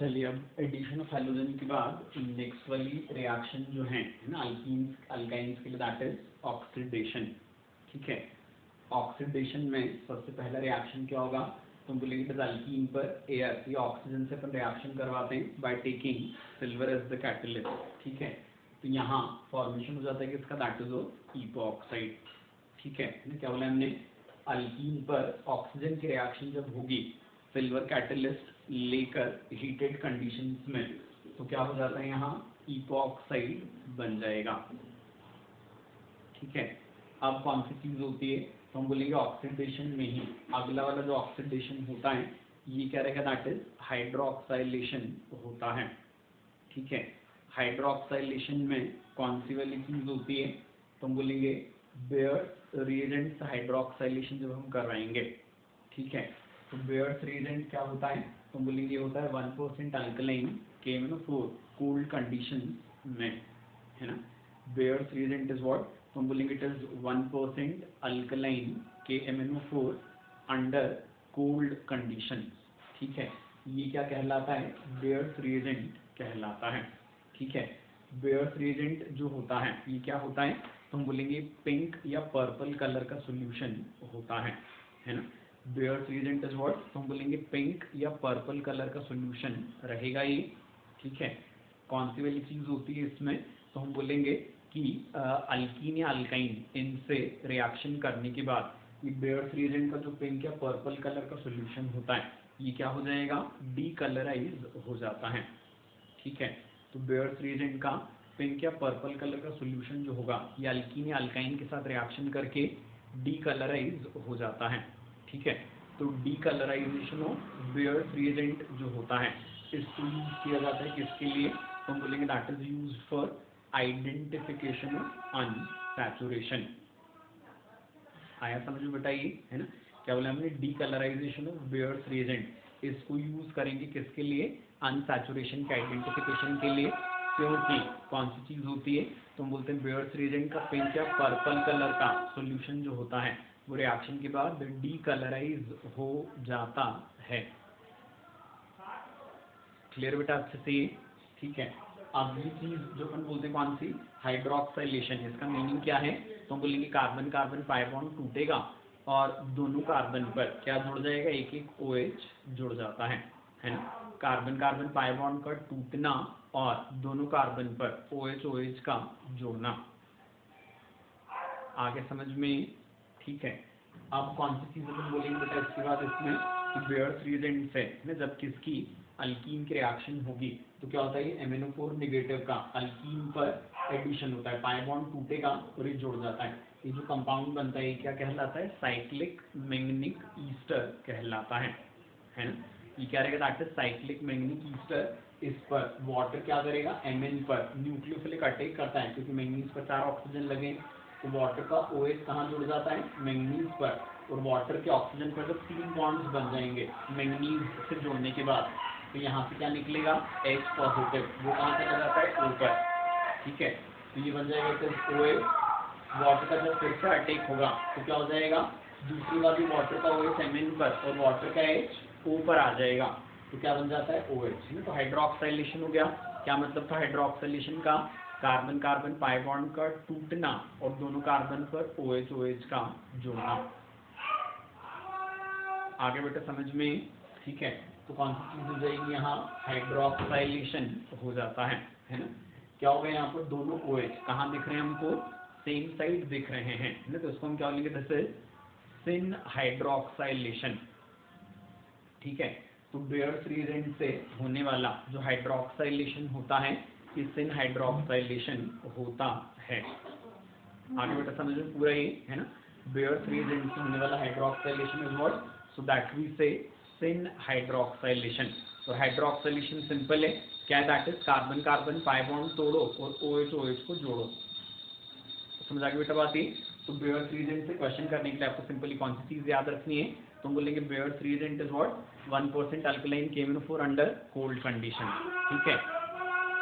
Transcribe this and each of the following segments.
चलिए अब addition of halogen के बाद नेक्स्ट वाली रिएक्शन जो है ना अल्काइंस के लिए, दैट इज ऑक्सीडेशन। ठीक है, ऑक्सीडेशन में सबसे पहला रिएक्शन क्या होगा, तो हम बोलेंगे अल्कीन पर एयर या ऑक्सीजन से अपन रिएक्शन करवाते हैं by taking silver as the catalyst. ठीक है, तो यहाँ फॉर्मेशन हो जाता है कि इसका दैट इज इपोक्साइड। ठीक है, क्या बोला हमने, अल्कीन पर ऑक्सीजन की रिएक्शन जब होगी सिल्वर कैटलिस्ट लेकर हीटेड कंडीशंस में, तो क्या हो जाता है, यहाँ इपोक्साइड बन जाएगा। ठीक है, अब कौन सी चीज होती है, तो हम बोलेंगे ऑक्सीडेशन में ही अगला वाला जो ऑक्सीडेशन होता है ये क्या रहेगा, दैट इज हाइड्रोक्साइलेशन होता है। ठीक है, हाइड्रोक्साइलेशन में कौन सी वाली चीज होती है, तो हम बोलेंगे बेयर रिएजेंट हाइड्रोक्साइलेशन जब हम करवाएंगे। ठीक है, तो बेयर्स रिएजेंट क्या होता है, तो हम बोलेंगे होता है 1% अल्कलाइन KMnO4 कूल्ड कंडीशन में, है ना। बेयर्स रिएजेंट इज व्हाट, तो हम बोलेंगे it is 1% alkaline KMnO4 under cold condition. ठीक है, ये क्या कहलाता है, बेयर्स रिएजेंट कहलाता है। ठीक है, बेयर्स रिएजेंट जो होता है ये क्या होता है, तो हम बोलेंगे पिंक या पर्पल कलर का सॉल्यूशन होता है ना। बेयर्स रिएजेंट इज व्हाट, तो हम बोलेंगे पिंक या पर्पल कलर का सॉल्यूशन रहेगा ये। ठीक है, कौन सी वाली चीज होती है इसमें, तो हम बोलेंगे कि अल्कीन या अल्काइन इनसे रिएक्शन करने के बाद ये बेयर्स रिएजेंट का जो पिंक या पर्पल कलर का सॉल्यूशन होता है ये क्या हो जाएगा, डीकलराइज हो जाता है। ठीक है, तो बेयर्स रिएजेंट का पिंक या पर्पल कलर का सॉल्यूशन जो होगा ये अल्कीन या अल्काइन के साथ रिएक्शन करके डीकलराइज हो जाता है। ठीक है, तो डीकलराइजेशन ऑफ बेयर्स रिएजेंट जो होता है इसको यूज किया जाता है किसके लिए, तो हम बोलेंगे that is used for identification of unsaturation. आया समझ में बताइए, है ना। क्या बोला हमने, डीकलराइजेशन ऑफ बेयर्स रिएजेंट इसको यूज करेंगे किसके लिए, अनसैचुरेशन के आइडेंटिफिकेशन के लिए। क्योंकि कौन सी चीज होती है, तो हम बोलते हैं बेयर्स रिएजेंट का पिंक या पर्पल कलर का सॉल्यूशन जो होता है वो रिएक्शन के बाद डीकलराइज हो जाता है। क्लियर बेटा अच्छे से। ठीक है, अब ये चीज जो अपन बोलते हैं कौन सी, हाइड्रोक्साइलेशन, इसका मीनिंग क्या है, तो हम बोलेंगे कार्बन कार्बन पाई बॉन्ड टूटेगा और दोनों कार्बन पर क्या जुड़ जाएगा, एक एक OH जुड़ जाता है ना। कार्बन कार्बन पाई बॉन्ड का टूटना और दोनों कार्बन पर OH का जुड़ना, आगे समझ में। ठीक है, अब कौन सी चीज अपन बोलेंगे बेटा इसके बाद इसमें, बेयर्स रिएजेंट से ना जब किसकी अल्कीन की रिएक्शन होगी तो क्या होता है, MnO4 नेगेटिव का अल्कीन पर एडिशन होता है, पाई बॉन्ड टूटेगा और ये जुड़ जाता है। ये जो कंपाउंड बनता है ये क्या कहलाता है, साइक्लिक मैंगनीक ईस्टर कहलाता है ना। ये क्या रहेगा, दैट इज साइक्लिक मैंगनीक ईस्टर। इस पर वाटर क्या करेगा, Mn पर न्यूक्लियोफिलिक अटैक करता है क्योंकि मैंगनीज पर 4 ऑक्सीजन लगे, तो वाटर का OH कहाँ जुड़ जाता है, मैंगनीज पर, और वाटर के ऑक्सीजन पर जब 3 बॉन्ड्स बन जाएंगे मैंगनीज से जुड़ने के बाद, तो यहाँ से क्या निकलेगा, H पॉजिटिव, वो कहाँ से लगाता है, O पर। ठीक है, तो ये बन जाएगा तो OH, वाटर का जब फिर से अटैक होगा तो क्या हो जाएगा, दूसरी वाली वाटर का OH Mn पर और वाटर का H O पर आ जाएगा, तो क्या बन जाता है, OH। तो हाइड्रोक्साइलेशन हो गया। क्या मतलब था हाइड्रोक्साइलेशन का, कार्बन कार्बन पाई बॉन्ड का टूटना और दोनों कार्बन पर OH का जुड़ना। आगे बेटा समझ में। ठीक है, तो कौन सी चीज हो जाएगी, यहाँ हाइड्रोक्साइलेशन हो जाता है ना। क्या होगा, यहाँ पर दोनों OH कहाँ दिख रहे हैं हमको, सेम साइड दिख रहे हैं ना, तो इसको हम क्या बोलेंगे, दिस इज सिन हाइड्रोक्साइलेशन। ठीक है, तो बेयर्स रिएजेंट से होने वाला जो हाइड्रोक्साइलेशन होता है ये सिन हाइड्रोक्साइलेशन होता है। आगे बेटा समझ में पूरा ये है ना, बेयर्स रिएजेंट से होने वाला hydroxylation is what, so that we say syn hydroxylation. तो हाइड्रोक्साइलेशन सिंपल है, क्या है, that is carbon carbon pi bond तोड़ो और OH को जोड़ो। समझ आ गई बेटा बात ये। तो बेयर्स रिएजेंट से क्वेश्चन करने के लिए आपको सिंपली कौन सी चीज याद रखनी है, तो हम बोलेंगे bears reagent is what, 1% alkaline KMnO4 under cold condition. ठीक है,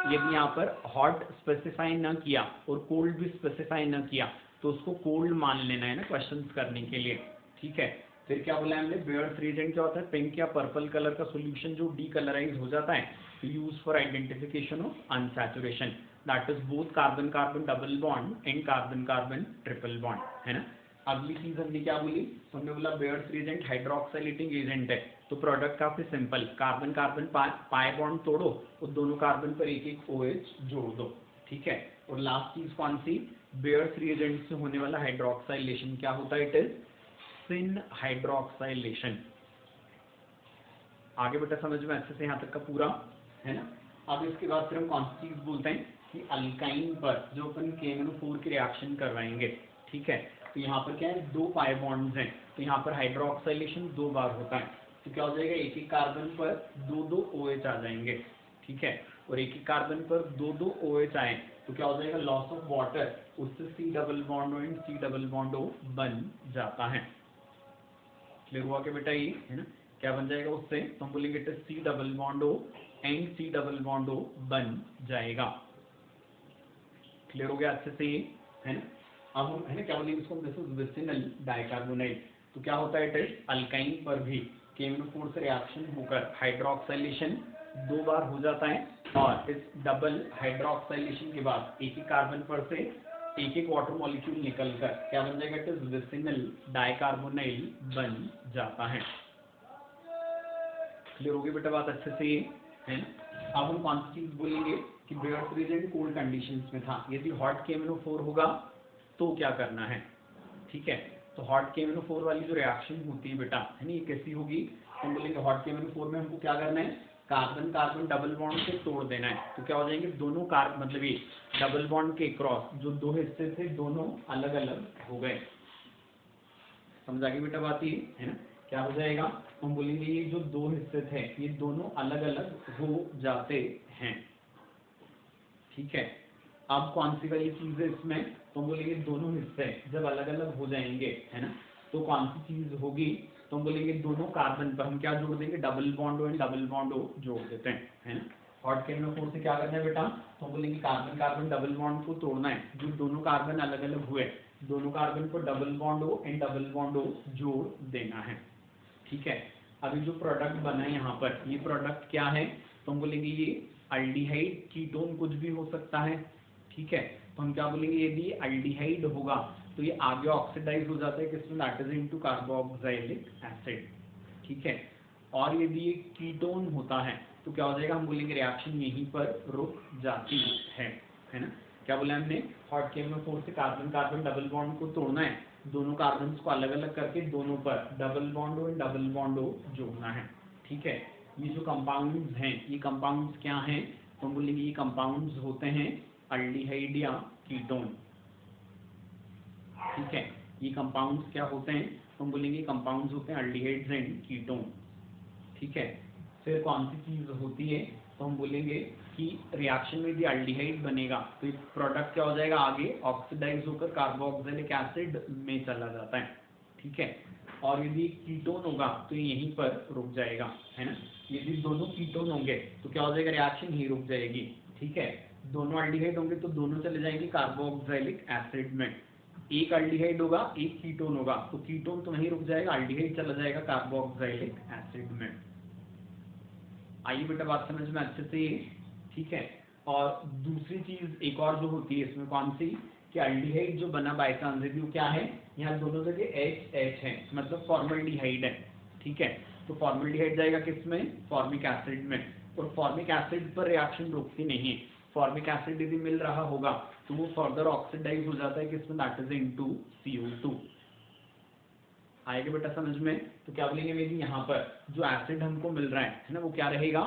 यदि यहाँ पर हॉट स्पेसिफाई न किया और कोल्ड भी स्पेसिफाई न किया तो उसको कोल्ड मान लेना है ना क्वेश्चंस करने के लिए। ठीक है, फिर क्या बोला हमने, बेयर्स रिएजेंट क्या होता है, पिंक या पर्पल कलर का सॉल्यूशन जो डीकलराइज हो जाता है, use for identification of unsaturation, that is both carbon carbon double bond and carbon carbon triple bond, है ना। अगली चीज हमने क्या बोली, हमने बोला बेयर्स रिएजेंट हाइड्रोक्साइलेटिंग एजेंट है, तो प्रोडक्ट काफी simple, carbon carbon pi bond तोड़ो और दोनों कार्बन पर एक एक OH जोड़ दो, ठीक है। और लास्ट चीज कौन सी, बेयर्स रिएजेंट से होने वाला हाइड्रोक्साइलेशन क्या होता है, इट इज सिन हाइड्रोक्साइलेशन। आगे बेटा समझ में अच्छे से यहाँ तक का पूरा, है ना। अब इसके बाद फिर हम कौन सी चीज बोलते हैं कि अल्काइन पर जो अपन KMnO4 की रिएक्शन करवाएंगे, ठीक है। तो यहाँ पर क्या है, 2 पाई बॉन्ड्स हैं, तो यहाँ पर हाइड्रोक्साइलेशन 2 बार होता है, तो क्या हो जाएगा, एक एक कार्बन पर 2 OH आ जाएंगे, ठीक है। और एक एक कार्बन पर 2 OH आए तो क्या हो जाएगा, लॉस ऑफ वाटर, उससे C double bond O and C double bond O बन जाता है। क्लियर हुआ कि बेटा, ये है ना, क्या बन जाएगा उससे, तो हम बोलेंगे C double bond O and C double bond O बन जाएगा। क्लियर हो गया अच्छे से ये, है ना। अब हम, है ना, क्या बोलेंगे इसको, दिस इज विसिनल डाइकार्बोनाइल। तो क्या होता है, इट इज अल्काइन पर भी KMnO4 से रिएक्शन होकर हाइड्रोक्साइलेशन 2 बार हो जाता है, और इस डबल हाइड्रोक्साइलेशन के बाद एक ही कार्बन पर से एक एक वाटर मॉलिक्यूल निकलकर क्या बन जाएगा, इट इज विसिनल डाइकार्बोनाइल बन जाता है। क्लियर होगी बेटा बात अच्छे से, ये है ना। अब हम कौन सी चीज बोलेंगे कि बेयर्स रिएजेंट कोल्ड कंडीशंस में था, यदि हॉट KMnO4 होगा तो क्या करना है, ठीक है। तो हॉट KMnO4 वाली जो रिएक्शन होती है बेटा, है ना, ये कैसी होगी, हम बोलेंगे हॉट KMnO4 में हमको क्या करना है, कार्बन कार्बन डबल बॉन्ड से तोड़ देना है, तो क्या हो जाएंगे, दोनों कार्बन मतलब ये डबल बॉन्ड के क्रॉस जो 2 हिस्से थे दोनों अलग अलग हो गए। समझ आ गई बेटा बात, ये है ना, क्या हो जाएगा, हम बोलेंगे ये जो 2 हिस्से थे ये दोनों अलग अलग हो जाते हैं, ठीक है। अब कौन सी वाली चीज है इसमें, तो हम बोलेंगे दोनों हिस्से जब अलग अलग हो जाएंगे, है ना, तो कौन सी चीज होगी, तो हम बोलेंगे दोनों कार्बन पर हम क्या जोड़ देंगे, double bond O and double bond O जोड़ देते हैं, है ना। हॉट KMnO4 से क्या करना है बेटा, तो हम बोलेंगे कार्बन कार्बन डबल बॉन्ड को तोड़ना है, जो दोनों कार्बन अलग अलग हुए दोनों कार्बन को double bond O and double bond O जोड़ देना है, ठीक है। अभी जो प्रोडक्ट बना है यहाँ पर, ये प्रोडक्ट क्या है, तो हम बोलेंगे ये अल्डिहाइड कीटोन कुछ भी हो सकता है, ठीक है। तो हम क्या बोलेंगे, यदि अल्डिहाइड होगा तो ये आगे ऑक्सीडाइज हो जाता है किसमें, that is into carboxylic acid, ठीक है। और यदि ये कीटोन होता है तो क्या हो जाएगा, हम बोलेंगे रिएक्शन यहीं पर रुक जाती है ना। क्या बोला हमने, हॉट KMnO4 से कार्बन कार्बन डबल बॉन्ड को तोड़ना है, दोनों कार्बन को अलग अलग करके दोनों पर double bond O and double bond O जोड़ना है, ठीक है। ये जो कंपाउंड्स हैं, ये कंपाउंड्स क्या हैं, तो हम बोलेंगे ये कंपाउंड्स होते हैं अल्डिहाइड या कीटोन, ठीक है। ये कंपाउंड्स क्या होते हैं, तो हम बोलेंगे कंपाउंड्स होते हैं अल्डिहाइड्स एंड कीटोन, ठीक है। फिर कौन सी चीज होती है, तो हम बोलेंगे कि रिएक्शन में यदि अल्डिहाइड बनेगा तो ये प्रोडक्ट क्या हो जाएगा, आगे ऑक्सीडाइज होकर कार्बोक्सिलिक एसिड में चला जाता है, ठीक है। और यदि कीटोन होगा तो ये यहीं पर रुक जाएगा, है ना। यदि दोनों कीटोन होंगे तो क्या हो जाएगा, रिएक्शन ही रुक जाएगी, ठीक है। दोनों अल्डिहाइड होंगे तो दोनों चले जाएंगे कार्बोक्सिलिक एसिड में, एक अल्डिहाइड होगा एक कीटोन होगा तो कीटोन तो वहीं रुक जाएगा, अल्डिहाइड चला जाएगा कार्बोक्सिलिक एसिड में। आइए बेटा बात समझ में अच्छे से, ठीक है। और दूसरी चीज एक और जो होती है इसमें कौन सी, कि अल्डिहाइड जो बना बाय चांस यदि क्या है, यहाँ दोनों जगह H है, मतलब फॉर्मल्डिहाइड है, ठीक है। तो फॉर्मल्डिहाइड जाएगा किसमें, फॉर्मिक एसिड में, और फॉर्मिक एसिड पर रिएक्शन रुकती नहीं है, फॉर्मिक एसिड यदि मिल रहा होगा तो वो फर्दर ऑक्सीडाइज हो जाता है किसमें, दैट इज इनटू CO2। आएगा बेटा समझ में, तो क्या बोलेंगे, मेरी यहाँ पर जो एसिड हमको मिल रहा है ना, वो क्या रहेगा,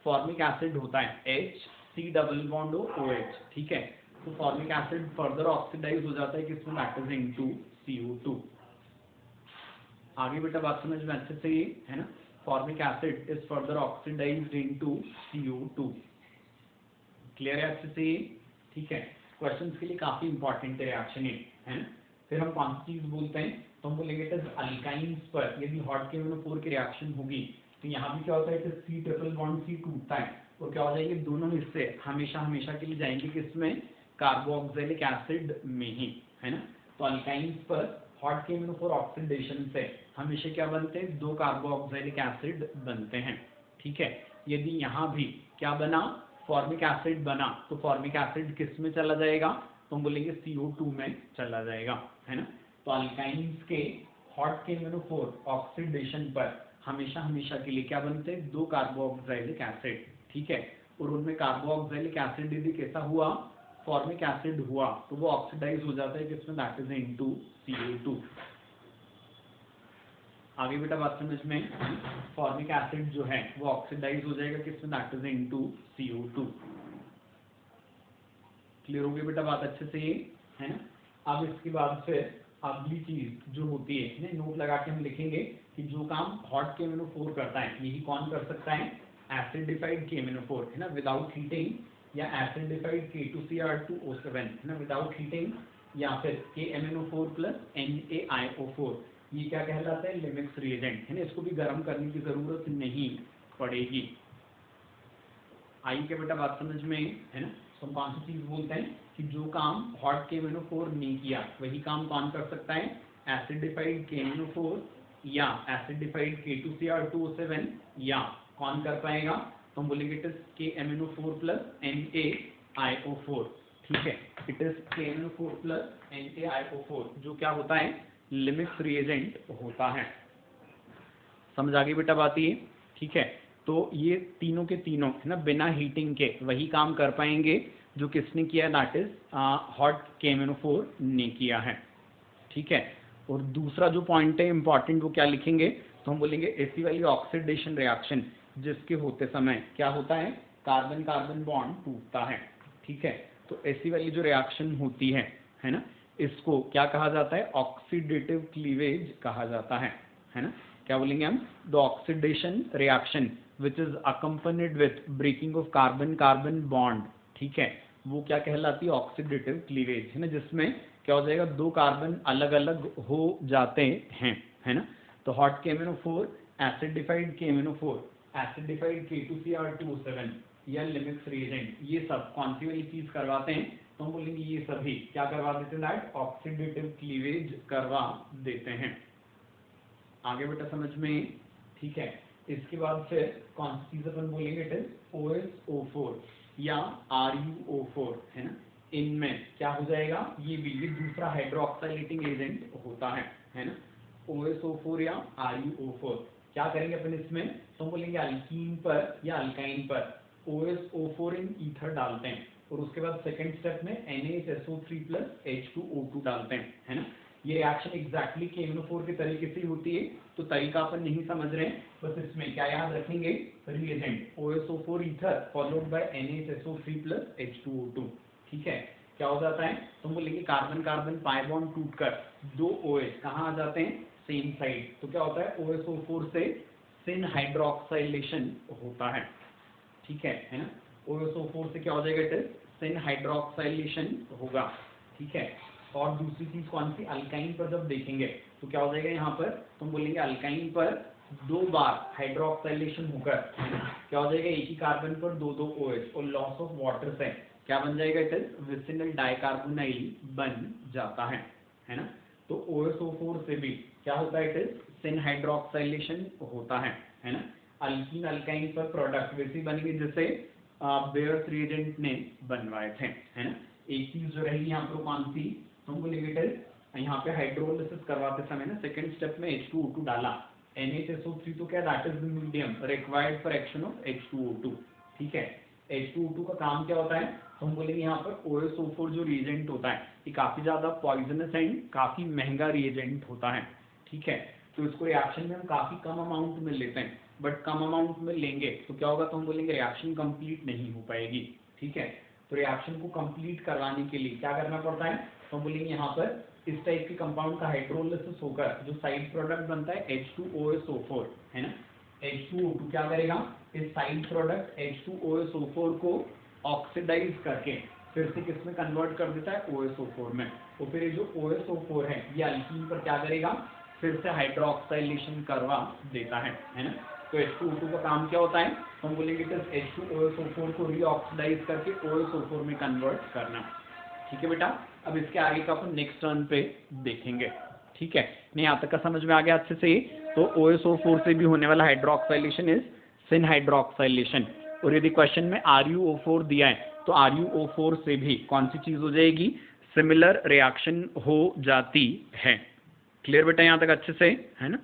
फॉर्मिक एसिड होता है HC डबल बॉन्ड OH, ठीक है। तो फॉर्मिक एसिड फर्दर ऑक्सीडाइज हो जाता है किसमें, दैट इज इनटू CO2। आगे बेटा बात समझ में अच्छे से, है ना, formic acid is further oxidized into CO2। Clear है अच्छे से, ठीक है। क्वेश्चंस के लिए काफी इंपॉर्टेंट रिएक्शन है ना। फिर हम कौन सी चीज बोलते हैं, तो हम बोलेंगे अल्काइंस पर यदि हॉट KMnO4 की रिएक्शन होगी तो यहाँ भी क्या होता है, C ट्रिपल बॉन्ड C टूटता है और क्या हो जाएंगे, दोनों हिस्से हमेशा हमेशा के लिए जाएंगे किसमें, कार्बोक्सिलिक एसिड में ही, है ना। तो अल्काइंस पर हॉट KMnO4 ऑक्सीडेशन से हमेशा क्या बनते हैं, 2 कार्बोक्सिलिक एसिड बनते हैं। ठीक है, यदि यहाँ भी क्या बना, फॉर्मिक एसिड बना, तो फॉर्मिक एसिड किस में चला जाएगा, तो हम बोलेंगे CO2 में चला जाएगा, है ना। तो अल्काइंस के हॉट KMnO4 ऑक्सीडेशन पर हमेशा हमेशा के लिए क्या बनते हैं, 2 कार्बोक्सिलिक एसिड। ठीक है, और उनमें कार्बोक्सिलिक एसिड यदि कैसा हुआ, फॉर्मिक एसिड हुआ, तो वो ऑक्सीडाइज हो जाता है किसमें, दैट इज इनटू CO2। आगे बेटा बात समझ में, फॉर्मिक एसिड जो है वो ऑक्सीडाइज हो जाएगा किसमें, that is into CO2। Clear हो गई बेटा बात अच्छे से, ये है ना। अब इसके बाद फिर अगली चीज जो होती है, नोट लगा के हम लिखेंगे कि जो काम हॉट KMnO4 करता है, यही कौन कर सकता है, एसिडिफाइड KMnO4, है ना, विदाउट हीटिंग, या एसिडिफाइड K2Cr2O7, है ना, विदाउट हीटिंग, या फिर KMnO4 प्लस NaIO4, ये क्या कहलाता है, लिमिक्स रिएजेंट, है ना। इसको भी गर्म करने की जरूरत नहीं पड़ेगी। आई क्या बेटा बात समझ में, है ना। तो हम कौन सी चीज बोलते हैं कि जो काम हॉट KMnO4 ने किया, वही काम कौन कर सकता है, एसिडिफाइड KMnO4 या एसिडिफाइड K2Cr2O7, या कौन कर पाएगा, तो हम बोलेंगे it is KMnO4 plus NaIO4। ठीक है, it is KMnO4 plus NaIO4, जो क्या होता है, लिमिक्स रिएजेंट होता है। समझ आ गई बेटा बात ये। ठीक है, तो ये तीनों के तीनों, है ना, बिना हीटिंग के वही काम कर पाएंगे जो किसने किया, दैट इज हॉट KMnO4 ने किया है। ठीक है, और दूसरा जो पॉइंट है इंपॉर्टेंट, वो क्या लिखेंगे, तो हम बोलेंगे ऐसी वाली ऑक्सीडेशन रिएक्शन जिसके होते समय क्या होता है, कार्बन कार्बन बॉन्ड टूटता है। ठीक है, तो ऐसी वाली जो रिएक्शन होती है ना, इसको क्या कहा जाता है, ऑक्सीडेटिव क्लीवेज कहा जाता है ना। क्या बोलेंगे हम, the oxidation reaction which is accompanied with breaking of carbon carbon bond. ठीक है, वो क्या कहलाती है, ऑक्सीडेटिव क्लीवेज, है ना, जिसमें क्या हो जाएगा, 2 कार्बन अलग अलग हो जाते हैं, है ना। तो hot KMnO4, acidified KMnO4, acidified K2Cr2O7 या लिमिक्स रिएजेंट, ये सब कौन सी वाली चीज करवाते हैं, तो हम बोलेंगे ये सभी क्या करवा देते हैं, दैट ऑक्सीडेटिव क्लीवेज करवा देते हैं। आगे बेटा समझ में। ठीक है, इसके बाद फिर कौन सी चीज अपन बोलेंगे, इट इज OSO4 या RuO4, है ना। इनमें क्या हो जाएगा, ये भी ये दूसरा हाइड्रोक्साइलेटिंग एजेंट होता है ना। OSO4 या RuO4 क्या करेंगे अपन इसमें, तो हम बोलेंगे अल्कीन पर या अल्काइन पर OSO4 इन ईथर डालते हैं, और उसके बाद सेकंड स्टेप में NaHSO3 प्लस H2O2 डालते हैं, है ना। ये रिएक्शन एग्जैक्टली KMnO4 के तरीके से होती है, तो तरीका अपन नहीं समझ रहे हैं, बस इसमें क्या याद रखेंगे, reagent OSO4 ether followed by NaHSO3 plus H2O2। ठीक है, क्या हो जाता है, तो हम बोलेंगे कार्बन कार्बन पाई बॉन्ड टूटकर 2 OH कहाँ आ जाते हैं, सेम साइड, तो क्या होता है, OSO4 से सिन हाइड्रोक्साइलेशन होता है। ठीक है ना, OSO4 से क्या हो जाएगा, इट इज सिन हाइड्रोक्साइलेशन होगा। ठीक है, और दूसरी चीज कौन सी, अल्काइन पर जब देखेंगे तो क्या हो जाएगा, यहाँ पर तो हम बोलेंगे अल्काइन पर 2 बार हाइड्रोक्साइलेशन होकर क्या हो जाएगा, एक ही कार्बन पर 2 OH और लॉस ऑफ वाटर से क्या बन जाएगा, इट इज विसिनल डाइकार्बोनाइल बन जाता है ना। तो OSO4 से भी क्या होता है, इट इज सिन हाइड्रोक्साइलेशन होता है ना। अल्कीन अल्काइन पर प्रोडक्ट वैसे बनेंगे जैसे बेयर्स रिएजेंट ने बनवाए थे, है ना। एक चीज जो रहेगी यहाँ पर कौन सी, तो हम बोलेंगे यहाँ पे हाइड्रोलिसिस करवाते समय ना सेकंड स्टेप में H2O2 डाला, NaHSO3 तो क्या, that is the medium required for action of H2O2। ठीक है, H2O2 का काम क्या होता है, तो हम बोलेंगे यहाँ पर OSO4 जो रिएजेंट होता है, ये काफी ज्यादा पॉइजनस एंड काफी महंगा रिएजेंट होता है। ठीक है, तो इसको रिएक्शन में हम काफी कम अमाउंट में लेते हैं, बट कम अमाउंट में लेंगे तो क्या होगा, तो हम बोलेंगे रिएक्शन कंप्लीट नहीं हो पाएगी। ठीक है, तो रिएक्शन को कंप्लीट करवाने के लिए क्या करना पड़ता है, तो हम बोलेंगे यहाँ पर इस टाइप के कंपाउंड का हाइड्रोलिसिस होकर जो साइड प्रोडक्ट बनता है H2OSO4, है ना। H2O2 क्या करेगा, इस साइड प्रोडक्ट H2OSO4 को ऑक्सीडाइज करके फिर से किस में कन्वर्ट कर देता है, OSO4 में, और फिर ये जो OSO4 है ये अल्कीन पर क्या करेगा, फिर से हाइड्रोक्साइलेशन करवा देता है ना। तो H2O2 का काम क्या होता है, तो हम बोलेंगे कि H2OSO4 को रीऑक्सीडाइज करके OSO4 में कन्वर्ट करना। ठीक है बेटा, अब इसके आगे का अपन नेक्स्ट टर्न पे देखेंगे। ठीक है, नहीं यहाँ तक का समझ में आ गया अच्छे से। तो OSO4 से भी होने वाला हाइड्रोक्साइलेशन इज सिन हाइड्रोक्साइलेशन। और यदि क्वेश्चन में RuO4 दिया है तो RuO4 से भी कौन सी चीज हो जाएगी, सिमिलर रिएक्शन हो जाती है। क्लियर बेटा यहाँ तक अच्छे से, है ना।